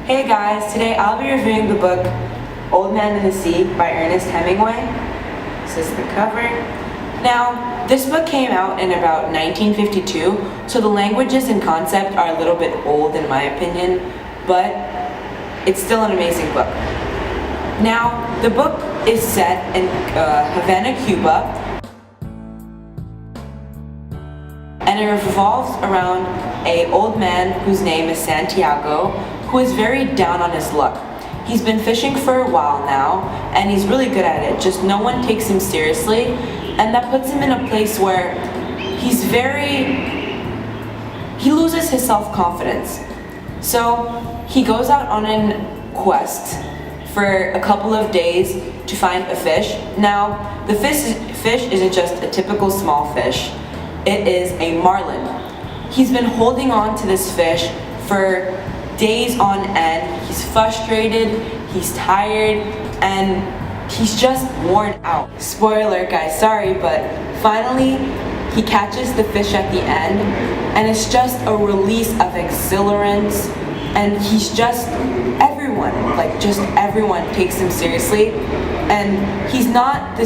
Hey guys, today I'll be reviewing the book Old Man and the Sea by Ernest Hemingway. This is the cover. Now, this book came out in about 1952, so the languages and concept are a little bit old in my opinion, but it's still an amazing book. Now, the book is set in Havana, Cuba, and it revolves around an old man whose name is Santiago, who is very down on his luck. He's been fishing for a while now, and he's really good at it, just no one takes him seriously, and that puts him in a place where he loses his self-confidence. So he goes out on a quest for a couple of days to find a fish. Now, the fish isn't just a typical small fish, it is a marlin. He's been holding on to this fish for days on end. He's frustrated, he's tired, and he's just worn out. Spoiler guys, sorry, but finally he catches the fish at the end, and it's just a release of exhilarance, and everyone takes him seriously, and he's not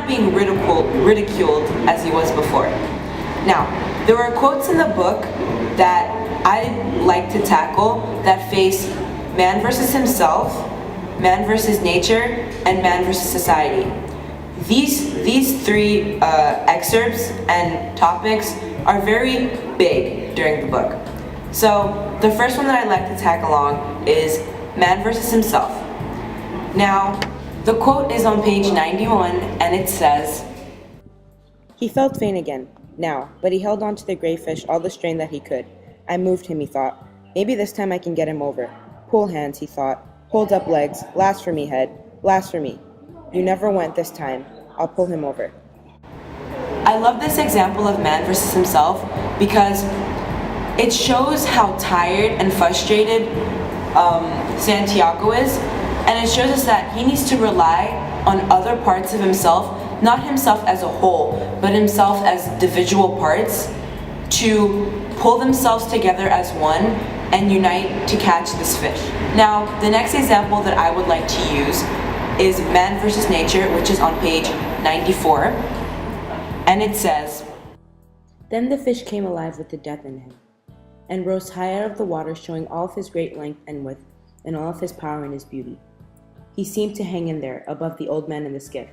being ridiculed as he was before. Now, there are quotes in the book that I like to tackle that face man versus himself, man versus nature, and man versus society. These three excerpts and topics are very big during the book. So the first one that I like to tag along is man versus himself. Now, the quote is on page 91, and it says, "He felt faint again, now, but he held on to the gray fish all the strain that he could. I moved him, he thought. Maybe this time I can get him over. Pull hands, he thought. Hold up legs. Last for me, head. Last for me. You never went this time. I'll pull him over." I love this example of man versus himself because it shows how tired and frustrated Santiago is, and it shows us that he needs to rely on other parts of himself, not himself as a whole, but himself as individual parts, to pull themselves together as one and unite to catch this fish. Now, the next example that I would like to use is man versus nature, which is on page 94, and it says, "Then the fish came alive with the death in him, and rose high out of the water, showing all of his great length and width, and all of his power and his beauty. He seemed to hang in there, above the old man in the skiff.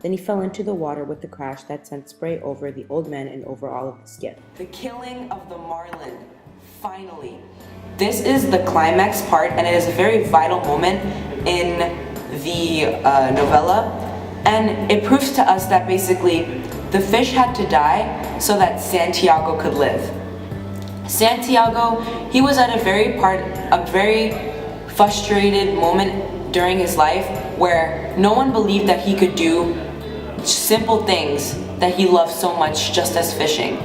Then he fell into the water with a crash that sent spray over the old man and over all of the skiff." The killing of the marlin, finally. This is the climax part, and it is a very vital moment in the novella, and it proves to us that basically the fish had to die so that Santiago could live. Santiago, he was at a very frustrated moment during his life where no one believed that he could do simple things that he loved so much, just as fishing.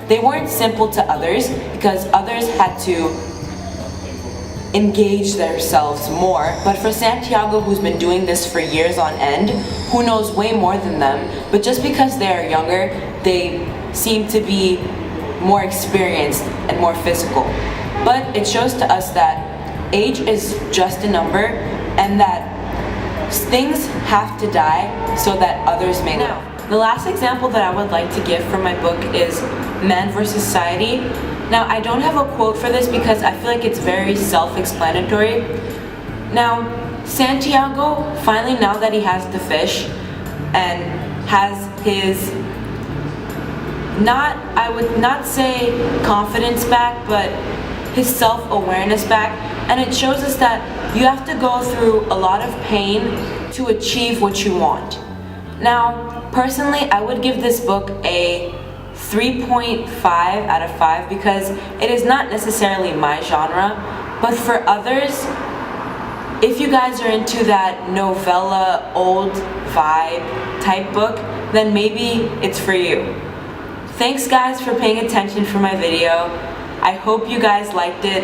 They weren't simple to others because others had to engage themselves more, but for Santiago, who's been doing this for years on end, who knows way more than them, but just because they are younger, they seem to be more experienced and more physical. But it shows to us that age is just a number, and that things have to die so that others may live. The last example that I would like to give from my book is man versus society. Now, I don't have a quote for this because I feel like it's very self-explanatory. Now, Santiago, finally, now that he has the fish and has his, I would not say confidence back, but his self-awareness back, and it shows us that you have to go through a lot of pain to achieve what you want. Now, personally, I would give this book a 3.5 out of 5 because it is not necessarily my genre, but for others, if you guys are into that novella, old vibe type book, then maybe it's for you. Thanks guys for paying attention for my video. I hope you guys liked it,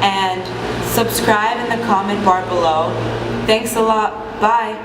and subscribe in the comment bar below. Thanks a lot. Bye.